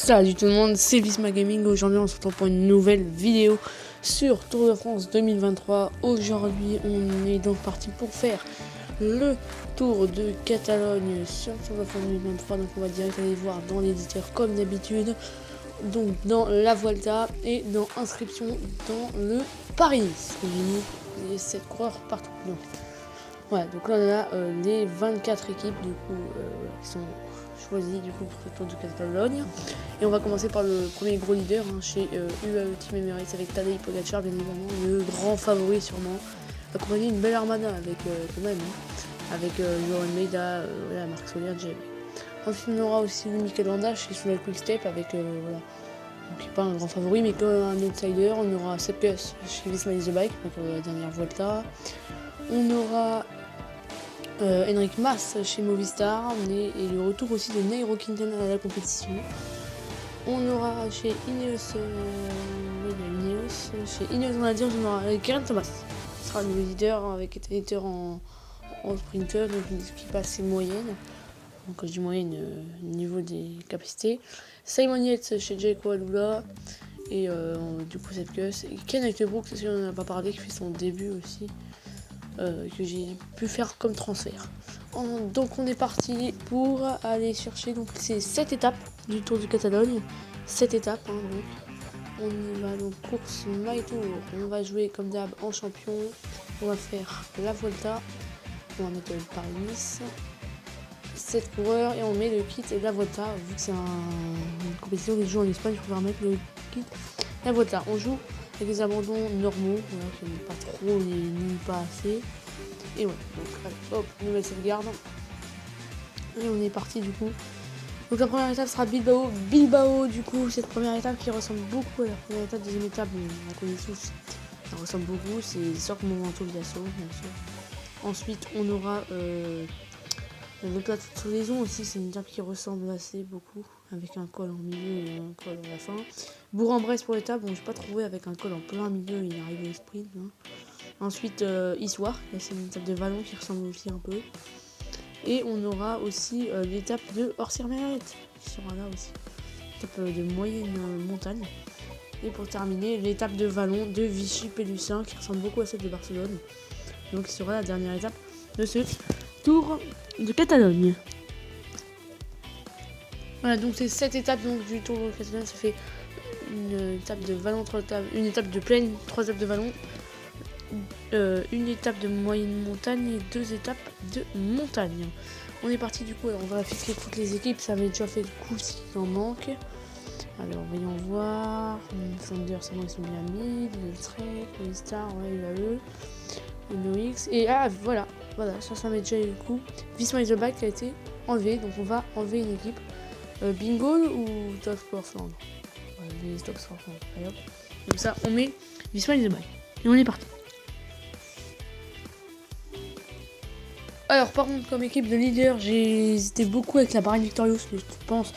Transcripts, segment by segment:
Salut tout le monde, c'est Visma Gaming. Aujourd'hui on se retrouve pour une nouvelle vidéo sur Tour de France 2023. Aujourd'hui on est donc parti pour faire le Tour de Catalogne sur Tour de France 2023. Donc on va direct aller voir dans l'éditeur comme d'habitude, donc dans la Vuelta et dans inscription dans le Paris-Nice. J'ai mis les 7 coureurs partout. Donc voilà, donc là on a les 24 équipes du coup qui sont choisies du coup pour ce Tour de Catalogne. Et on va commencer par le premier gros leader chez UAE Team Emirates avec Tadej Pogacar, bien évidemment, le grand favori sûrement, accompagné d'une belle armada avec quand même, avec Joran Meida, Marc Soler, JB. Ensuite on aura aussi Mikel Landa chez Soudal Quick-Step avec voilà, donc qui n'est pas un grand favori mais comme un outsider. On aura Sepp Kuss chez Visma The Bike, donc la dernière Vuelta. On aura Enric Mas chez Movistar et le retour aussi de Nairo Quintana à la compétition. On aura chez Ineos, chez Ineos on va dire, on aura Geraint Thomas, qui sera le leader avec leader en sprinter, donc une équipe assez moyenne. Donc quand je dis moyenne, niveau des capacités. Simon Yates chez Jayco Alula et du coup Sepp Kuss. Et Ken Uijtdebroek, c'est sûr on n'en a pas parlé, qui fait son début aussi. Que j'ai pu faire comme transfert. Donc on est parti pour aller chercher donc ces 7 étapes du Tour de Catalogne. 7 étapes donc. On y va donc course My Tour. On va jouer comme d'hab en champion. On va faire la Vuelta. On va mettre le Paris-Nice. 7 coureurs et on met le kit et la Vuelta. Vu que c'est une compétition qui joue en Espagne, il faut remettre le kit et la Vuelta. On joue avec des abandons normaux, voilà, qui n'est pas trop ni pas assez. Et voilà, donc allez, hop, nouvelle sauvegarde. Et on est parti du coup. Donc la première étape sera Bilbao. Bilbao du coup, cette première étape qui ressemble beaucoup à la première étape, deuxième étape, on la connaît tous. Ça ressemble beaucoup, c'est Sorte Momento Viasso, bien sûr. Ensuite on aura le plateau de Solaison aussi, c'est une étape qui ressemble assez beaucoup, avec un col en milieu et un col à la fin. Bourg-en-Bresse pour l'étape, bon j'ai pas trouvé avec un col en plein milieu, il arrive au sprint. Ensuite Issoire, c'est une étape de vallon qui ressemble aussi un peu. Et on aura aussi l'étape de Orsières-Merlette, qui sera là aussi. Étape de moyenne montagne. Et pour terminer, l'étape de vallon de Vichy-Pélussin, qui ressemble beaucoup à celle de Barcelone. Donc ce sera la dernière étape de ce Tour de Catalogne. Voilà, donc c'est 7 étapes donc, du Tour de Catalogne. Ça fait une étape de vallon, une étape de plaine, 3 étapes de vallon, une étape de moyenne montagne et 2 étapes de montagne. On est parti du coup, alors on va afficher toutes les équipes, ça avait déjà fait le coup s'il en manque. Alors voyons voir, Thunder c'est bon, ils sont bien mis, le Trek, le Star, UAE, le NOX, et voilà, ça m'est déjà eu le coup. Visma The Bike qui a été enlevé, donc on va enlever une équipe. Bingo ou Top Sport Flandre, les Top Sport Flandre, comme ça on met Visma The Bike, et on est parti. Alors par contre comme équipe de leader, j'ai hésité beaucoup avec la Bahrain Victorious, mais je pense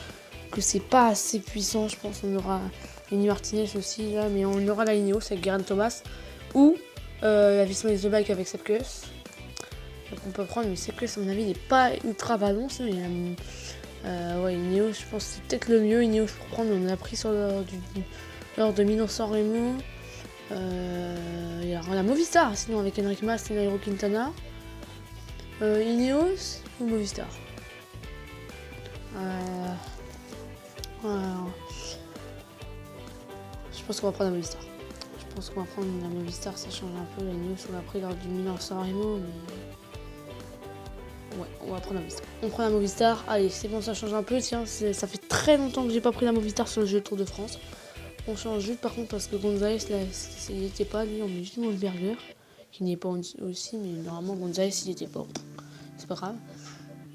que c'est pas assez puissant. Je pense qu'on aura Lenny Martinez aussi là, mais on aura la Ineos avec Geraint Thomas ou la Visma The Bike avec Sepp Kuss. Donc on peut prendre, mais Sepp Kuss à mon avis il n'est pas ultra balance, mais ouais, Ineos je pense que c'est peut-être le mieux. Ineos pour prendre, on a pris sur l'heure de Milan-San Remo. Il y aura la Movistar sinon avec Enric Mas et Nairo Quintana. Ineos ou Movistar, je pense qu'on va prendre la Movistar. Je pense qu'on va prendre la Movistar, ça change un peu. La Ineos on l'a pris lors du Milan-San Remo, mais ouais, on va prendre la Movistar. On prend la Movistar, allez c'est bon, ça change un peu. Tiens, ça fait très longtemps que j'ai pas pris la Movistar sur le jeu Tour de France. On change juste par contre parce que Gonzalez là, il était pas, lui on met juste Mollberger qui n'est pas aussi, mais normalement Gonzalez il était pas. C'est pas grave,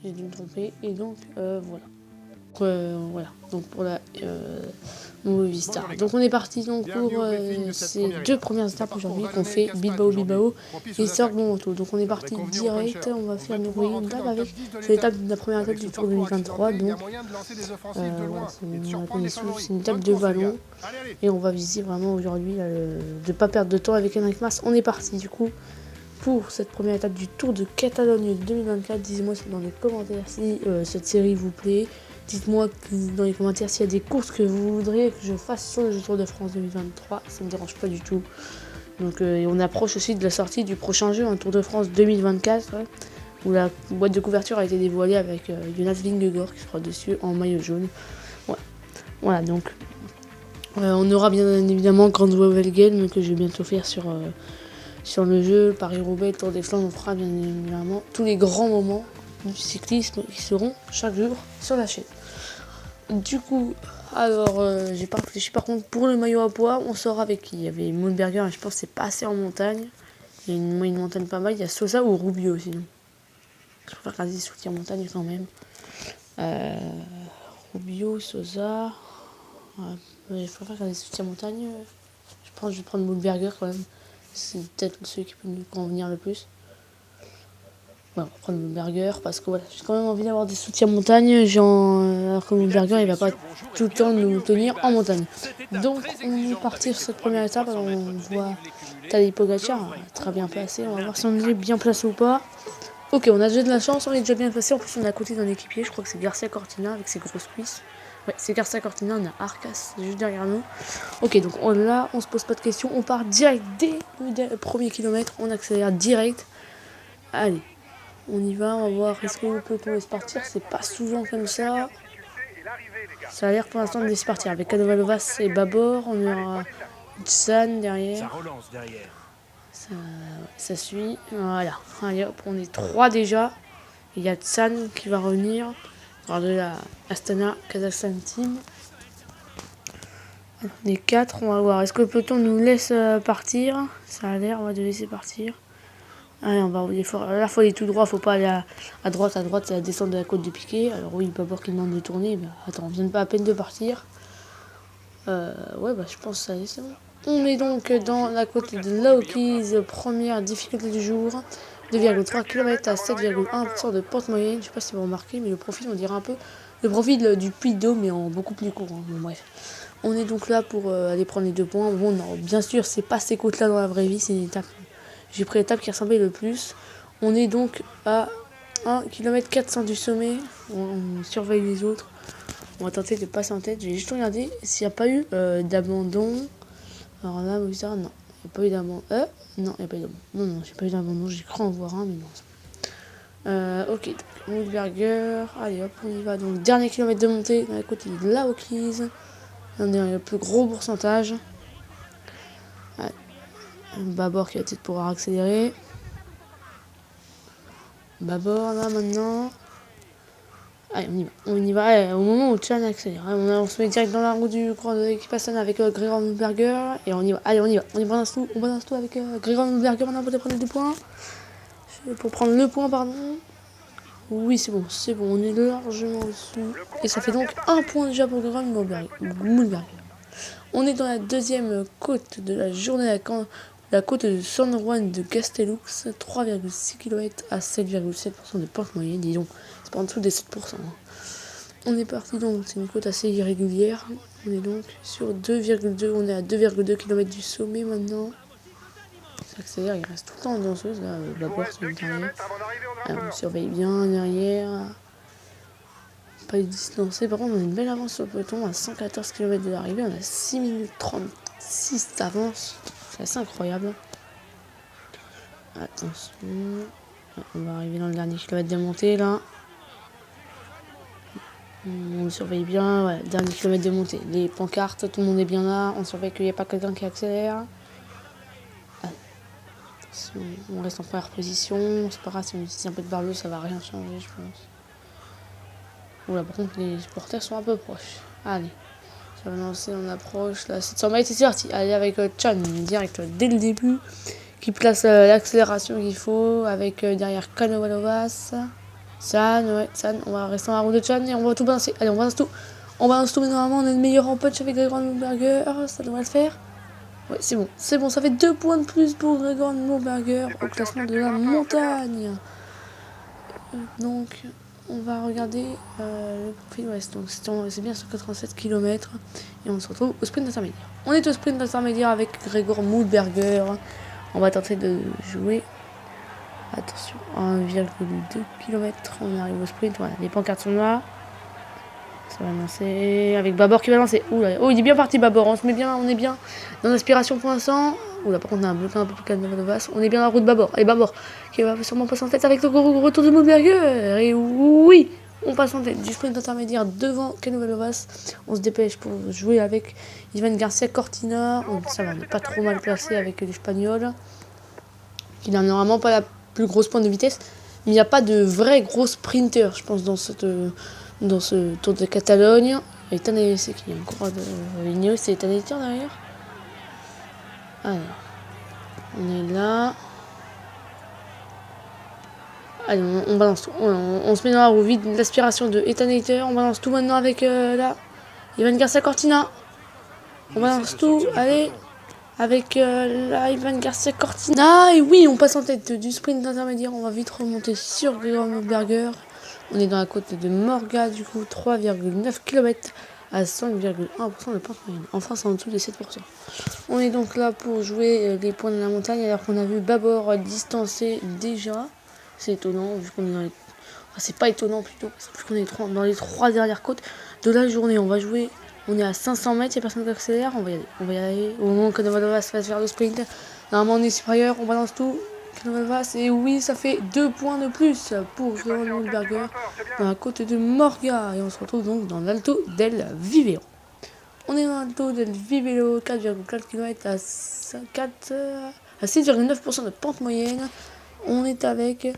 j'ai dû me tromper. Et donc voilà. Voilà, donc pour la Movistar. Donc on est parti donc pour ces 2 premières étapes aujourd'hui qu'on fait Bilbao et Sorte Momento. Donc on est parti direct, on va faire une étape avec l'étape de la première étape du Tour 2023. Donc voilà, c'est une étape de vallon et on va viser vraiment aujourd'hui de pas perdre de temps avec Enric Mas. On est parti du coup pour cette première étape du Tour de Catalogne 2024. Dites-moi dans les commentaires si cette série vous plaît, Dites-moi dans les commentaires s'il y a des courses que vous voudriez que je fasse sur le Tour de France 2023. Ça me dérange pas du tout. Donc on approche aussi de la sortie du prochain jeu, un Tour de France 2024, ouais, où la boîte de couverture a été dévoilée avec Jonas Vingegaard qui sera dessus en maillot jaune. Ouais. Voilà, donc on aura bien évidemment Grand Wevelgem que je vais bientôt faire sur le jeu, Paris-Roubaix, Tour des Flandres. On fera bien évidemment tous les grands moments du cyclisme qui seront chaque jour sur la chaîne. Du coup, alors j'ai pas réfléchi. Par contre, pour le maillot à poids, on sort avec qui? Il y avait Moulberger, et je pense que c'est pas assez en montagne. Il y a une montagne pas mal. Il y a Sosa ou Rubio sinon. Je préfère regarder des soutiens en montagne quand même. Rubio, Sosa. Ouais, je préfère regarder des soutiens en montagne. Je pense que je vais prendre Moulberger quand même. C'est peut-être celui qui peut nous convenir le plus. Ouais, on va prendre Moulberger parce que voilà, j'ai quand même envie d'avoir des soutiens montagne, alors que Moulberger il va pas tout le temps nous tenir en montagne. Donc on est parti sur cette première étape, alors on voit Tadej Pogacar très bien placé, on va voir si on est bien placé ou pas. Ok, on a déjà de la chance, on est déjà bien placé, en plus on est à côté d'un équipier, je crois que c'est Garcia Cortina avec ses grosses cuisses. Ouais, c'est Garcia Cortina, on a Arcas juste derrière nous. Ok, donc là on se pose pas de questions, on part direct dès le premier kilomètre, on accélère direct. Allez. On y va, on va voir est-ce que le peloton laisse partir. C'est pas souvent comme ça. Ça a l'air pour l'instant de laisser partir. Avec Canovalovas et Babor, on aura Tsan derrière. Ça suit. Voilà. Allez hop, on est 3 déjà. Il y a Tsan qui va revenir. Alors de la Astana Kazakhstan Team. On est 4, on va voir. Est-ce que le peloton nous laisse partir? Ça a l'air, on va de laisser partir. Allez, on va rouler fort. Là, il faut aller tout droit, faut pas aller à droite. À droite, c'est la descente de la côte de Piquet. Alors oui, Babor qui demande de tourner. Bah, attends, on vient pas à peine de partir. Ouais, bah je pense que ça y est, c'est bon. On est donc dans la côte de Laoki's, première difficulté du jour. 2,3 km à 7,1% de pente moyenne. Je sais pas si vous remarquez, mais le profil, on dirait un peu le profil du Puy de Dôme, mais en beaucoup plus court. Hein. Bon, bref. On est donc là pour aller prendre les 2 points. Bon, non, bien sûr, c'est pas ces côtes-là dans la vraie vie, c'est une étape. J'ai pris l'étape qui ressemblait le plus. On est donc à 1 km 400 du sommet. On surveille les autres. On va tenter de passer en tête. J'ai juste regardé s'il n'y a pas eu d'abandon. Alors là, Movistar, non. Il n'y a pas eu d'abandon. Non, il n'y a pas eu d'abandon. Non, j'ai pas eu d'abandon. J'ai cru en voir un, mais non. Ok, donc Moulberger. Allez hop, on y va. Donc, dernier kilomètre de montée dans la côte de Laoki's. On est le plus gros pourcentage. Allez. Babor qui va peut-être pouvoir accélérer. Babor là maintenant. Allez, on y va. On y va. Allez, au moment où Tsan accélère. On se met direct dans la roue du grand équipe Astana avec Grégor Moulberger. Et on y va. Allez, on y va. On y balance tout. On balance tout avec Grégor Moulberger maintenant pour prendre les 2 points. Pour prendre le point, pardon. Oui, c'est bon. C'est bon. On est largement au-dessus. Et ça fait donc 1 point déjà pour Grégor Moulberger. On est dans la deuxième côte de la journée à Caen. La côte de San Juan de Castellux, 3,6 km à 7,7% de pente moyenne, disons, c'est pas en dessous des 7%. On est parti donc, c'est une côte assez irrégulière. On est donc sur 2,2, on est à 2,2 km du sommet maintenant. Ça accélère, il reste tout le temps en danseuse, là, la porte sur derrière. Alors, on surveille bien derrière. Pas distancé, par contre on a une belle avance sur le peloton, à 114 km de l'arrivée, on a 6 minutes 36 d'avance. C'est assez incroyable. Attention. On va arriver dans le dernier kilomètre de montée là. On surveille bien. Ouais, dernier kilomètre de montée. Les pancartes, tout le monde est bien là. On surveille qu'il n'y a pas quelqu'un qui accélère. Attention, on reste en première position. C'est pas grave si on utilise un peu de barlow, ça va rien changer, je pense. Oula, par contre, les supporters sont un peu proches. Allez. Ça va lancer, on approche. Là, 700 mètres, c'est parti. Allez, avec Tsan, direct dès le début. Qui place l'accélération qu'il faut. Avec derrière Canovalovas. Tsan, ouais, Tsan. On va rester dans la roue de Tsan et on va tout balancer. Allez, on balance tout. On balance tout, mais normalement, on est le meilleur en punch avec Grégor Moulberger. Ça devrait le faire. Ouais, c'est bon. C'est bon, ça fait 2 points de plus pour Grégor Moulberger au classement de la montagne. Donc. On va regarder le profil ouest. Donc c'est bien sur 87 km. Et on se retrouve au sprint intermédiaire. On est au sprint intermédiaire avec Grégor Moulberger. On va tenter de jouer. Attention, 1,2 km. On arrive au sprint. Voilà, les pancartes sont là. Ça va lancer avec Babor qui va lancer. Oula, oh, il est bien parti Babor, on est bien dans l'aspiration pour l'instant. Oula, par contre on a bloqué un peu plus calme de Vasse. On est bien dans la route Babor. Et Babor qui va sûrement passer en tête avec le retour de Moulberger. Et oui, on passe en tête du sprint intermédiaire devant Canovas. On se dépêche pour jouer avec Ivan Garcia Cortina. Ça va, on n'est pas trop mal placé avec l'Espagnol. Qui n'a normalement pas la plus grosse pointe de vitesse. Mais il n'y a pas de vrai gros sprinter, je pense, dans ce Tour de Catalogne. Et c'est qui encore de Ineos, c'est Tanetir derrière. Alors, on est là. Allez, on balance tout. On se met dans la roue vide. L'aspiration de Etanator. On balance tout maintenant avec là. Ivan Garcia Cortina. On balance tout. Allez. Avec là, Ivan Garcia Cortina. Et oui, on passe en tête du sprint intermédiaire. On va vite remonter sur Gregor Moulberger. On est dans la côte de Morga, du coup, 3,9 km à 5,1% de pente moyenne. En France, en dessous des 7%. On est donc là pour jouer les points de la montagne, alors qu'on a vu Babor distancer déjà. C'est étonnant, vu qu'on est dans les... Enfin, c'est pas étonnant plutôt, parce qu'on est dans les 3 dernières côtes de la journée. On va jouer, on est à 500 mètres, il n'y a personne qui accélère, on va y aller. Au moment que Canovas va se faire le sprint, normalement on est supérieur, on balance tout. Canovas, et oui, ça fait 2 points de plus pour Gregor Moulberger dans la côte de Morga. Et on se retrouve donc dans l'Alto del Vivero. On est dans l'Alto del Vivero, 4,4 km à 6,9% de pente moyenne. On est avec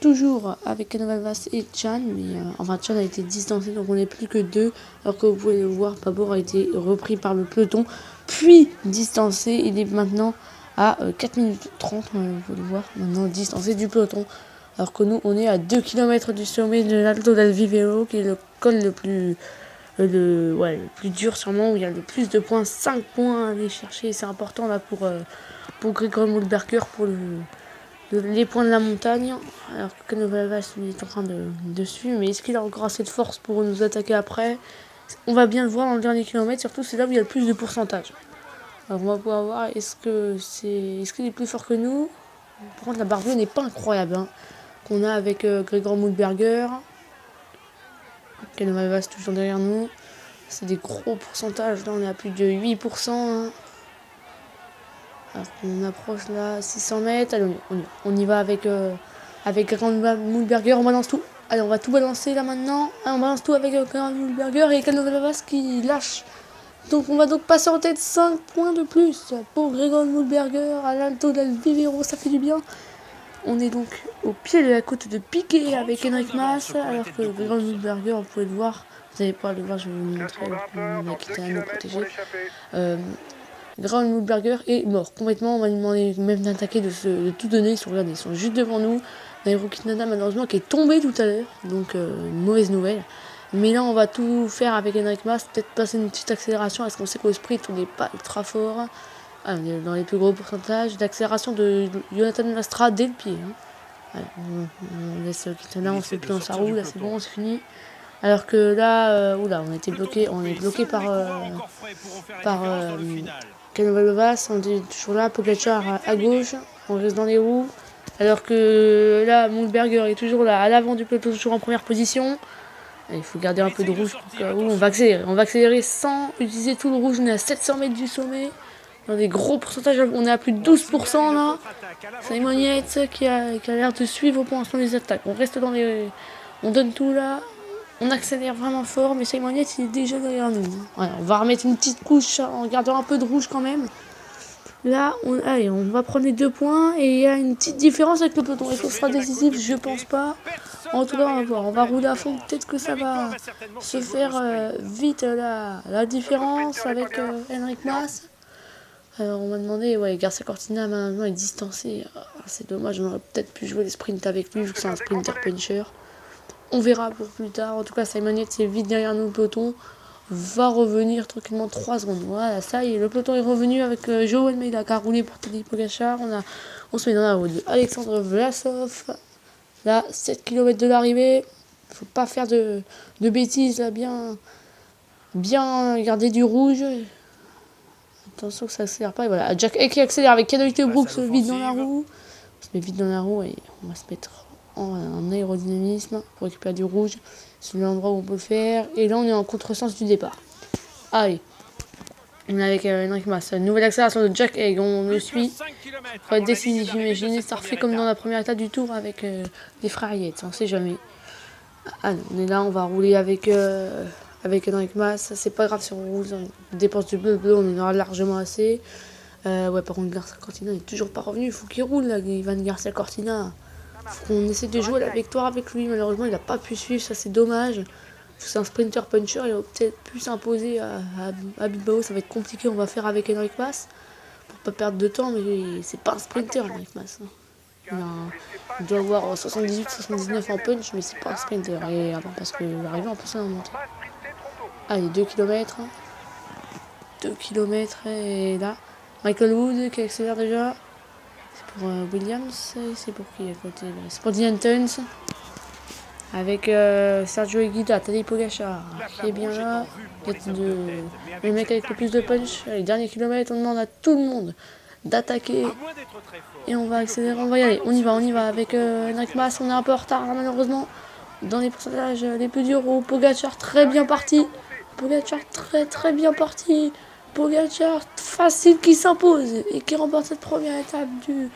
toujours avec Canovas et Chan, mais enfin Chan a été distancé, donc on n'est plus que 2, alors que vous pouvez le voir, Babor a été repris par le peloton, puis distancé. Il est maintenant à 4 minutes 30, vous pouvez le voir, maintenant distancé du peloton, alors que nous on est à 2 km du sommet de l'Alto del Vivero, qui est le col le plus dur sûrement, où il y a le plus de points, 5 points à aller chercher. C'est important là pour Gregor Moulberger, pour les points de la montagne, alors que Canovas est en train de suivre. Mais est-ce qu'il a encore assez de force pour nous attaquer après? On va bien le voir dans le dernier kilomètre, surtout c'est là où il y a le plus de pourcentage. Alors on va pouvoir voir, est-ce qu'il est plus fort que nous? Par contre la barre bleue n'est pas incroyable, hein, qu'on a avec Gregor Moulberger. Canovas toujours derrière nous. C'est des gros pourcentages, là on est à plus de 8%. Hein. Alors qu'on approche là 600 mètres. Allez, on y va avec Gregor Moulberger. On balance tout. Allez, on va tout balancer là maintenant. Allez, on balance tout avec Gregor Moulberger et Canovas qui lâche. Donc on va donc passer en tête 5 points de plus pour Gregor Moulberger à l'Alto del Vivero. Ça fait du bien. On est donc au pied de la côte de Piquet avec Enric Mas, alors que Gregor Moulberger, vous pouvez le voir. Vous n'allez pas le voir, je vais vous montrer. On a quitté à nous protéger. Gregor Moulberger est mort complètement. On va lui demander même d'attaquer, de tout donner. Ils sont juste devant nous. Nairo Quintana malheureusement qui est tombé tout à l'heure, donc une mauvaise nouvelle. Mais là on va tout faire avec Enric Mas, peut-être passer une petite accélération, parce qu'on sait qu'au sprint on n'est pas ultra fort. Ah, on est dans les plus gros pourcentages d'accélération de Jonathan Lastra dès le pied. Hein. Allez, on laisse Quintana, on se met plus dans sa roue, là c'est bon, c'est fini. Alors que là, on est bloqué par Canovas, on est toujours là, Pogacar à gauche, on reste dans les roues. Alors que là, Moulberger est toujours là, à l'avant du peloton, toujours en première position. Il faut garder un peu de rouge pour que... on va accélérer sans utiliser tout le rouge. On est à 700 mètres du sommet. Dans des gros pourcentages, on est à plus de 12% là. Simon Yates qui a l'air de suivre pour l'instant les attaques. On reste dans les... On donne tout là. On accélère vraiment fort, mais Simon Yates il est déjà derrière nous. Voilà, on va remettre une petite couche en gardant un peu de rouge quand même. Là, on va prendre les 2 points et il y a une petite différence avec le peloton. Est-ce que ce sera décisif? Je pense pas. En tout cas, on va voir. On va rouler à fond. Peut-être que ça va se faire vite la différence avec Enric Mas. Alors, on m'a demandé, Garcia Cortina maintenant est distancé. C'est dommage, on aurait peut-être pu jouer les sprints avec lui vu que c'est un sprinter puncher. On verra pour plus tard. En tout cas, Simon Yates est vite derrière nous, le peloton. Va revenir tranquillement 3 secondes. Voilà, ça y est, le peloton est revenu avec Joe Almeida qui a roulé pour Tadej Pogacar. On se met dans la route de Alexandre Vlasov. Là, 7 km de l'arrivée. Il faut pas faire de bêtises là, bien garder du rouge. Attention que ça accélère pas. Et voilà, Jack qui accélère avec Canoïte Brooks vite dans la roue. On se met vite dans la roue et on va se mettre en aérodynamisme pour récupérer du rouge. C'est l'endroit où on peut le faire. Et là, on est en contresens du départ. Allez. On est avec Henrik Mas. Nouvelle accélération de Jack Egg. On le suit. Ça va être décisif, imaginez. Ça refait comme dans la première étape du tour avec les frères Yates. On sait jamais. Allez, on est là. On va rouler avec Henrik Mas. C'est pas grave si on roule. On dépense du bleu. On en aura largement assez. Ouais, par contre, Garcia Cortina n'est toujours pas revenu. Il faut qu'il roule, là, Ivan Garcia Cortina. Il faut qu'on essaie de jouer la victoire avec lui. Malheureusement, il n'a pas pu suivre. Ça, c'est dommage. C'est un sprinter puncher. Il va peut-être pu s'imposer à Bilbao. Ça va être compliqué. On va faire avec Henrik Mas pour pas perdre de temps. Mais c'est pas un sprinter, Henrik Mas. Il doit avoir 78-79 en punch, mais c'est pas un sprinter. Et avant, parce que l'arrivée en plus, c'est un montée. Allez, 2 km. 2 km et là. Michael Wood qui accélère déjà. C'est pour Williams. C'est pour qui à côté? C'est pour Dylan Tuns. Avec Sergio Higuita, Tadej Pogacar qui est bien là. Le mec avec le plus de punch. Les derniers kilomètres, on demande à tout le monde d'attaquer. Et on va accélérer, on va y aller. On y va avec Henrik Mas. On est un peu en retard là, malheureusement. Dans les pourcentages les plus durs. Pogacar très bien parti. Pogacar très bien parti. Pogacar facile qui s'impose et qui remporte cette première étape du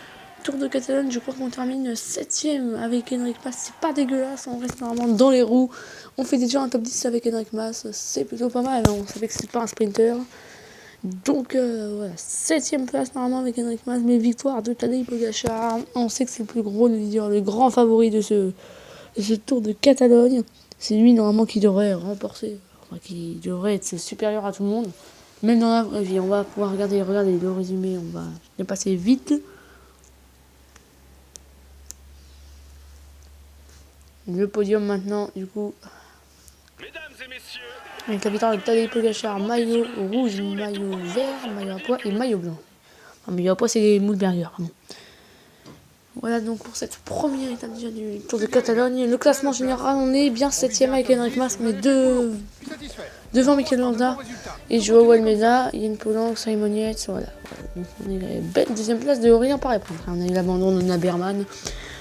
Tour de Catalogne. Je crois qu'on termine 7ème avec Henrik Mas. C'est pas dégueulasse, on reste normalement dans les roues. On fait déjà un top 10 avec Henrik Mas, c'est plutôt pas mal. Hein. On savait que c'est pas un sprinter. Donc voilà, 7ème place normalement avec Henrik Mas, mais victoire de Tadej Pogacar. On sait que c'est le plus gros, le grand favori de ce Tour de Catalogne. C'est lui normalement qui devrait remporter, enfin, qui devrait être supérieur à tout le monde. Même dans la vraie vie, on va pouvoir regarder le résumé, on va le passer vite. Le podium maintenant, du coup. Mesdames et messieurs, avec la victoire de Tadej Pogacar, maillot rouge, maillot vert, maillot à pois et maillot blanc. Non, maillot à pois, c'est Moulberger, pardon. Voilà donc pour cette première étape déjà du Tour de Catalogne. Le classement général, on est bien 7ème avec Henrik Mas, mais devant Mikel Landa et Joao Almeida, Yann Polan, Simon Yates, voilà. Donc on est belle deuxième place de rien pas répondre. On a eu l'abandon de Naberman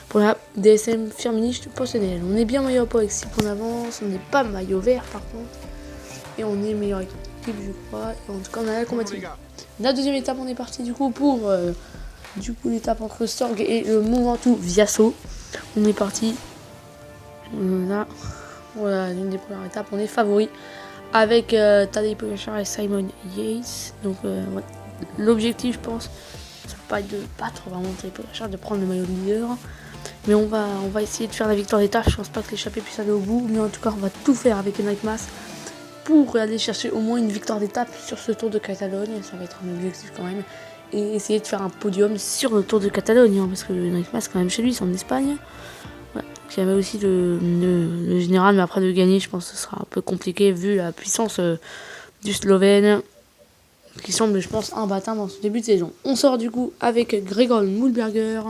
pour la DSM Firmenich de Possédel. On est bien maillot à pois avec 6 points d'avance, on n'est pas maillot vert par contre. Et on est meilleure équipe je crois. Et en tout cas on a la combative. La deuxième étape on est parti du coup pour l'étape entre Sorg et le Mont-Ventoux Viasso. On est parti. Là. Voilà l'une des premières étapes. On est favori avec Tadej Pogacar et Simon Yates. Donc ouais. L'objectif je pense ça peut pas être de battre vraiment Tadej Pogacar, de prendre le maillot de leader. Mais on va essayer de faire la victoire d'étape. Je pense pas que l'échappée puisse aller au bout. Mais en tout cas on va tout faire avec Henrik Mas pour aller chercher au moins une victoire d'étape sur ce Tour de Catalogne. Ça va être un objectif quand même. Et essayer de faire un podium sur le Tour de Catalogne. Hein, parce que Henrik Mas quand même chez lui, c'est en Espagne. Voilà. Il y avait aussi le général. Mais après de gagner, je pense que ce sera un peu compliqué vu la puissance du Slovène. Qui semble, je pense, imbattable dans ce début de saison. On sort du coup avec Gregor Moulberger.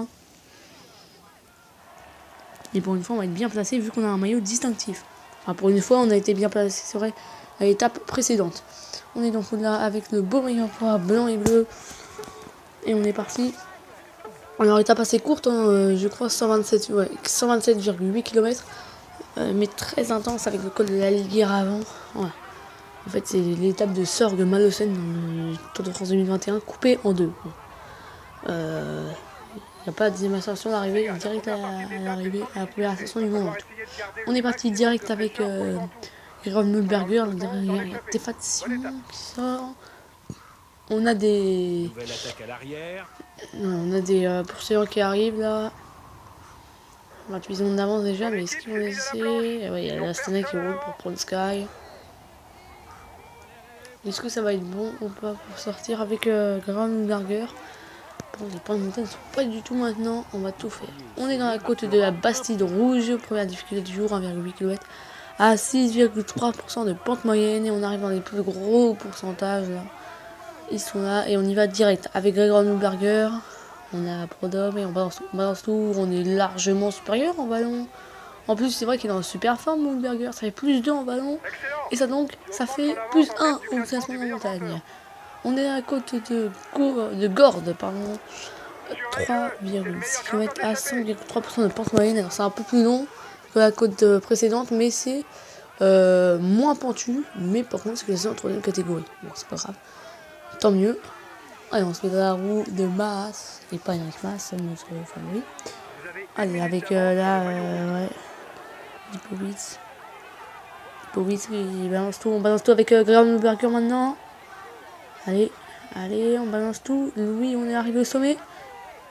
Et pour une fois, on va être bien placé vu qu'on a un maillot distinctif. Enfin, pour une fois, on a été bien placé, c'est vrai, à l'étape précédente. On est donc là avec le beau maillot à pois blanc et bleu. Et on est parti. Alors, étape assez courte, hein, je crois 127,8 km. Mais très intense avec le col de la Liguère avant. Voilà. En fait, c'est l'étape de Sorg-Malocène dans le Tour de France 2021, coupée en deux. Il n'y a pas de deuxième ascension d'arrivée, direct à l'arrivée, à la première ascension du moment. On est parti direct avec Gregor Moulberger, derrière il y a Tefat Simon qui sort. On a des poursuivants qui arrivent là. 28 secondes d'avance déjà, mais est-ce qu'ils vont laisser? Ouais, il y a l'Astana qui roule pour prendre Sky. Est-ce que ça va être bon ou pas pour sortir avec Gregor Moulberger? Bon, les points de montagne ne sont pas du tout maintenant, on va tout faire. On est dans la côte de la Bastide Rouge, première difficulté du jour, 1,8 km, à 6,3% de pente moyenne, et on arrive dans les plus gros pourcentages là. Ils sont là et on y va direct avec Gregor Moulberger. On a Prodhomme et on balance tout, on est largement supérieur en ballon. En plus c'est vrai qu'il est en super forme Moulberger, ça fait plus 2 en ballon et ça donc ça fait plus 1 au classement de montagne. On est à la côte de Gordes, pardon. 3,6 km à 5,3% de pente moyenne. Alors c'est un peu plus long que la côte précédente, mais c'est moins pentu. Mais par contre, c'est classé en troisième catégorie. Bon, c'est pas grave. Tant mieux. Allez, on se met dans la roue de Maas. Et pas Henrik Maas, c'est notre favori. Allez, avec là, ouais. Lipovic. Lipovic, il balance tout. On balance tout avec Graham Mulberger maintenant. Allez, allez, on balance tout. Louis, on est arrivé au sommet.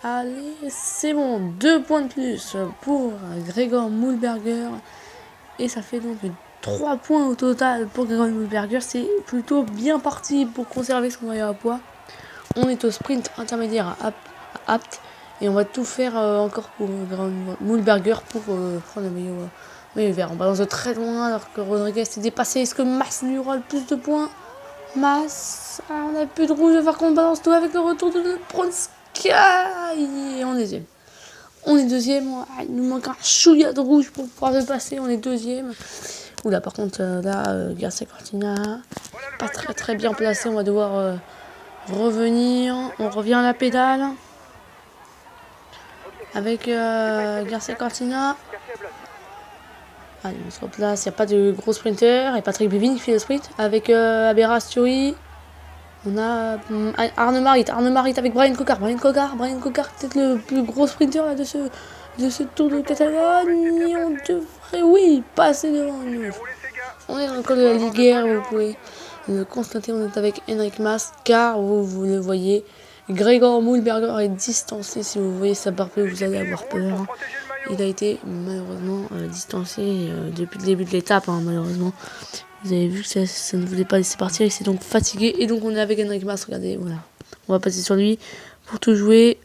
Allez, c'est bon. 2 points de plus pour Gregor Mulberger. Et ça fait donc 3 points au total pour Gregor Mulberger. C'est plutôt bien parti pour conserver son maillot à poids. On est au sprint intermédiaire à apte. Et on va tout faire encore pour Mulberger pour prendre le maillot vert. On balance de très loin alors que Rodriguez s'est dépassé. Est-ce que Maas lui aura le plus de points? Maas, on a plus de rouge. Par contre, on balance tout avec le retour de Pronska. Et on est deuxième. On est deuxième. Il nous manque un chouïa de rouge pour pouvoir le passer. On est deuxième. Oula, par contre, là, Garcia Cortina, pas très bien placé. On va devoir revenir. On revient à la pédale. Avec Garcia Cortina. Allez, on se replace. Il n'y a pas de gros sprinter. Et Patrick Bevin qui fait le sprint. Avec Abera Sturi. On a Arne Marit avec Brian Cocard. Brian Cocard, peut-être le plus gros sprinter là, de ce Tour de Catalogne. Et on devrait, oui, passer devant nous. On est dans le col de la Liguerre. Vous pouvez le constater. On est avec Henrik Maas. Car vous le voyez. Gregor Mulberger est distancé. Si vous voyez sa barbe, vous allez avoir peur. Il a été malheureusement distancé depuis le début de l'étape, malheureusement. Vous avez vu que ça ne voulait pas laisser partir. Il s'est donc fatigué. Et donc on est avec Henrik Maas. Regardez, voilà. On va passer sur lui pour tout jouer.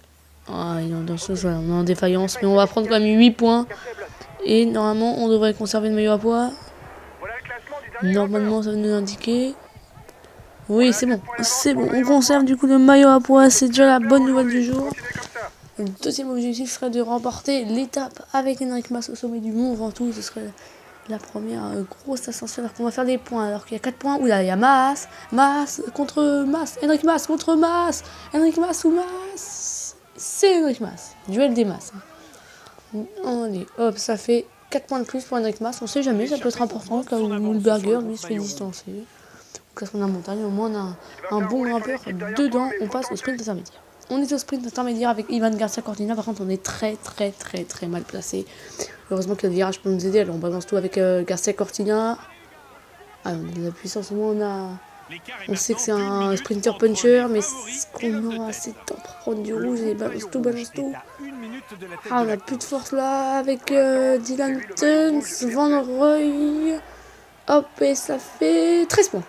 Ah, il est dans ce jeu, on est en défaillance. Mais on va prendre quand même 8 points. Et normalement, on devrait conserver le maillot à poids. Normalement, ça va nous indiquer. Oui, c'est bon. C'est bon. On conserve du coup le maillot à poids. C'est déjà la bonne nouvelle du jour. Le deuxième objectif serait de remporter l'étape avec Henrik Maas au sommet du Mont Ventoux. Ce serait la première grosse ascension. Alors qu'on va faire des points. Alors qu'il y a 4 points. Oula, il y a Maas. Maas contre Maas. Henrik Maas contre Maas. Henrik Maas ou Maas. C'est Henrik Maas. Duel des Maas. Allez, hop, ça fait 4 points de plus pour Henrik Maas. On sait jamais, ça peut être important. Car Mulberger, lui, se fait distancer. Au classement de la montagne, au moins on a un bon grimpeur dedans. On passe au sprint intermédiaire. On est au sprint intermédiaire avec Ivan Garcia Cortina. Par contre, on est très mal placé. Heureusement que le virage peut nous aider. Alors, on balance tout avec Garcia Cortina. Ah, on a de la puissance. Au moins, on sait que c'est un sprinter puncher. Mais est-ce qu'on aura assez de temps pour prendre du rouge et balance tout. Ah, on a plus de force là avec Dylan Tuns, Van Roy. Hop, et ça fait 13 points.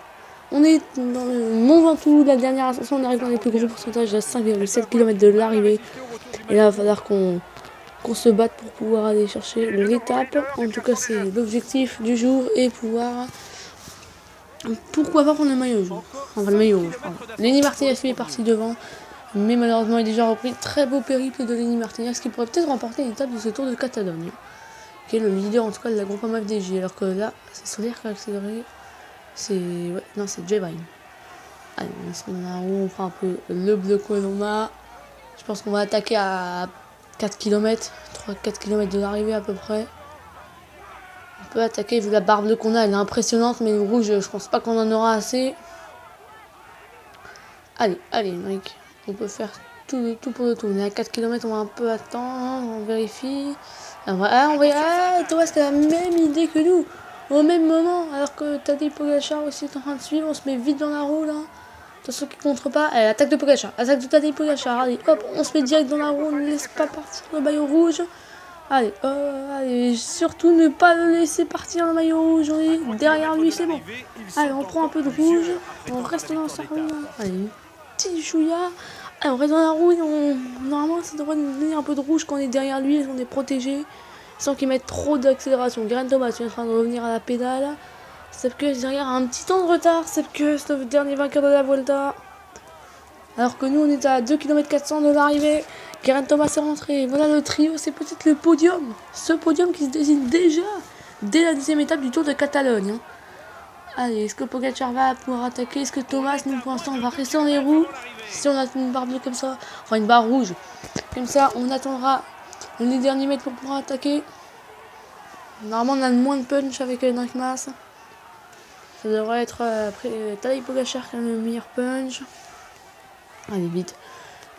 On est dans le Mont Ventoux, la dernière ascension, on arrive dans les plus gros pourcentages à 5,7 km de l'arrivée. Et là, il va falloir qu'on se batte pour pouvoir aller chercher l'étape. En tout cas, c'est l'objectif du jour et pouvoir... Pourquoi pas prendre le maillot rouge. Enfin, le maillot rouge, pardon. Lenny Martinez est parti devant, mais malheureusement, il est déjà repris. Très beau périple de Lenny Martinez qui pourrait peut-être remporter l'étape de ce Tour de Catalogne. Qui est le leader, en tout cas, de la Groupama FDJ. Alors que là, c'est Solaire qui a accéléré. C'est... Ouais, non, c'est Jay Vine. Allez, on se met dans la roue, on prend un peu le bleu que l'on a. Je pense qu'on va attaquer à 4 km, 3-4 km de l'arrivée à peu près. On peut attaquer, vu la barre bleue qu'on a, elle est impressionnante, mais le rouge, je pense pas qu'on en aura assez. Allez, mec, on peut faire tout pour le tour. On est à 4 km, on va un peu attendre, on vérifie. Thomas qui a la même idée que nous. Au même moment, alors que Tadej Pogacar aussi est en train de suivre, on se met vite dans la roue là. Attention qu'il contre pas. Allez, attaque de Pogacar, attaque de Tadej Pogacar. Allez, hop, on se met direct dans la roue, on ne laisse pas partir le maillot rouge. Allez, surtout ne pas le laisser partir le maillot rouge. On est derrière lui, c'est bon. Allez, on prend un peu de rouge, on reste dans sa roue. Allez, petit chouïa. Allez, on reste dans la roue. Normalement, ça devrait nous donner un peu de rouge quand on est derrière lui, on est protégé. Sans qu'il mette trop d'accélération. Geraint Thomas est en train de revenir à la pédale. Sepkus derrière a un petit temps de retard. Sepkus, le dernier vainqueur de la Vuelta. Alors que nous, on est à 2 km 400 de l'arrivée. Geraint Thomas est rentré. Voilà le trio, c'est peut-être le podium. Ce podium qui se dessine déjà dès la 10e étape du Tour de Catalogne. Allez, est-ce que Pogacar va pouvoir attaquer? Est-ce que Thomas, nous pour l'instant, on va rester dans les roues? Si on a une barre bleue comme ça, enfin une barre rouge, comme ça, on attendra les derniers mètres pour pouvoir attaquer. Normalement, on a moins de punch avec Henrik Mas. Ça devrait être après Tadej Pogacar qui a le meilleur punch. Allez, vite.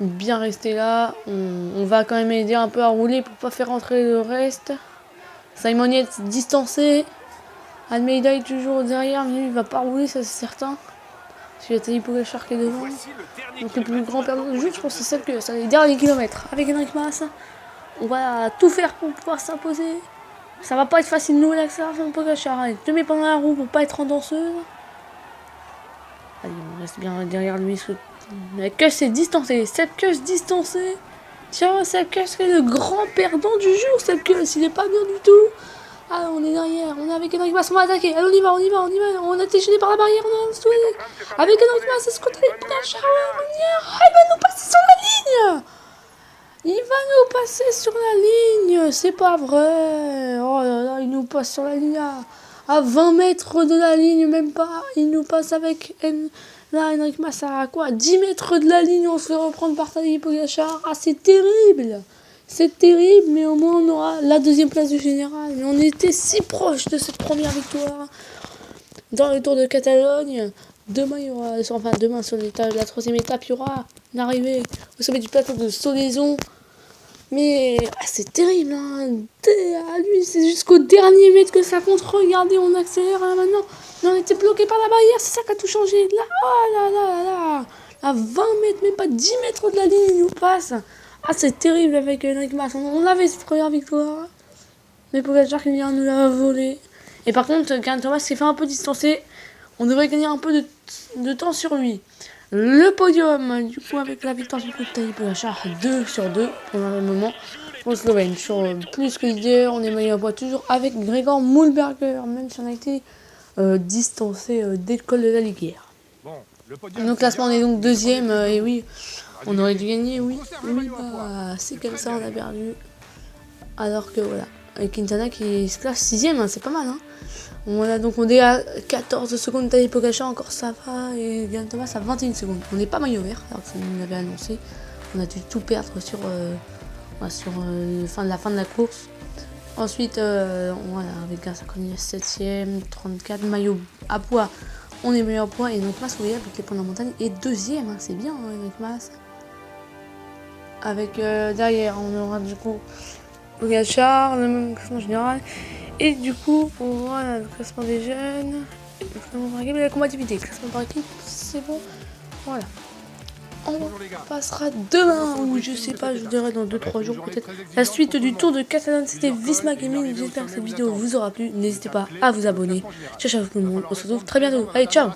Bien rester là. On va quand même aider un peu à rouler pour pas faire rentrer le reste. Simon Yates distancé. Almeida est toujours derrière, mais lui, il va pas rouler, ça c'est certain. Parce qu'il y a Tadej Pogacar qui est devant. Donc le plus grand perdant du jeu, je pense que c'est celle que ça les derniers kilomètres. Avec Henrik Mas, on va tout faire pour pouvoir s'imposer. Ça va pas être facile, nous, l'accélération de Pogacar. Allez, te mets pendant la roue pour pas être en danseuse. Allez, on reste bien derrière lui. La queue s'est distancée. Cette queue distancée. Tiens, cette queue c'est le grand perdant du jour. Cette queue, s'il est pas bien du tout. Ah, on est derrière. On est avec Henrik Mas. On va attaquer. Allez, on y va, on y va, on y va. On a été gêné par la barrière. On a sauté. Avec Henrik Mas, c'est ce qu'on a Pogacar. On y est. Ah, il va nous passer sur la ligne. Il va nous passer sur la ligne, c'est pas vrai. Oh là là, il nous passe sur la ligne à 20 mètres de la ligne, même pas. Il nous passe avec là, Henrik Mas à quoi 10 mètres de la ligne, on se fait reprendre par Tadej Pogacar. Ah, c'est terrible. C'est terrible, mais au moins on aura la deuxième place du général. Mais on était si proche de cette première victoire. Dans le Tour de Catalogne, demain, il y aura, enfin demain sur la troisième étape, il y aura une arrivée au sommet du plateau de Solaison. Mais c'est terrible, hein. À lui, c'est jusqu'au dernier mètre que ça compte. Regardez, on accélère là maintenant. Mais on était bloqué par la barrière, c'est ça qui a tout changé. Là, oh là là là. À 20 mètres, même pas 10 mètres de la ligne, il nous passe. Ah, c'est terrible avec Henrik Mas. On avait cette première victoire. Mais Pogacar qui vient nous la voler. Et par contre, Geraint Thomas s'est fait un peu distancer. On devrait gagner un peu de temps sur lui. Le podium, du coup, avec la victoire du coup de Tadej Pogacar, 2 sur 2 pour le moment. Pour le Slovène, sur plus que leader, on est meilleur à poids toujours avec Gregor Moulberger, même si on a été distancé dès le col de la Liguerre. Nos classements, on est donc deuxième, et oui, on aurait dû gagner, oui, bah, c'est comme ça, on a perdu. Alors que voilà, avec Quintana qui se classe 6ème, hein, c'est pas mal, hein. Voilà, donc on est à 14 secondes, Tadej Pogacar, encore ça va, et Geraint Thomas à 21 secondes. On n'est pas maillot vert, alors que ça nous l'avait annoncé. On a dû tout perdre sur la fin de la course. Ensuite, voilà, avec Geraint Thomas 7ème, 34, maillot à poids, on est meilleur à poids, et donc Mas, vous voyez, avec les points de la montagne, est 2ème, hein, c'est bien, hein, avec Mas. Avec derrière, on aura du coup Pogacar, le même classement général. Et du coup, on voit le classement des jeunes, le classement par équipe et la combativité. Le classement par équipe, c'est bon. Voilà. On passera demain, ou je sais pas, je vous dirai dans 2-3 jours peut-être, la suite du Tour de Catalogne. C'était Visma Gaming. J'espère que cette vidéo vous aura plu. N'hésitez pas à vous abonner. Ciao, ciao tout le monde. On se retrouve très bientôt. Allez, ciao!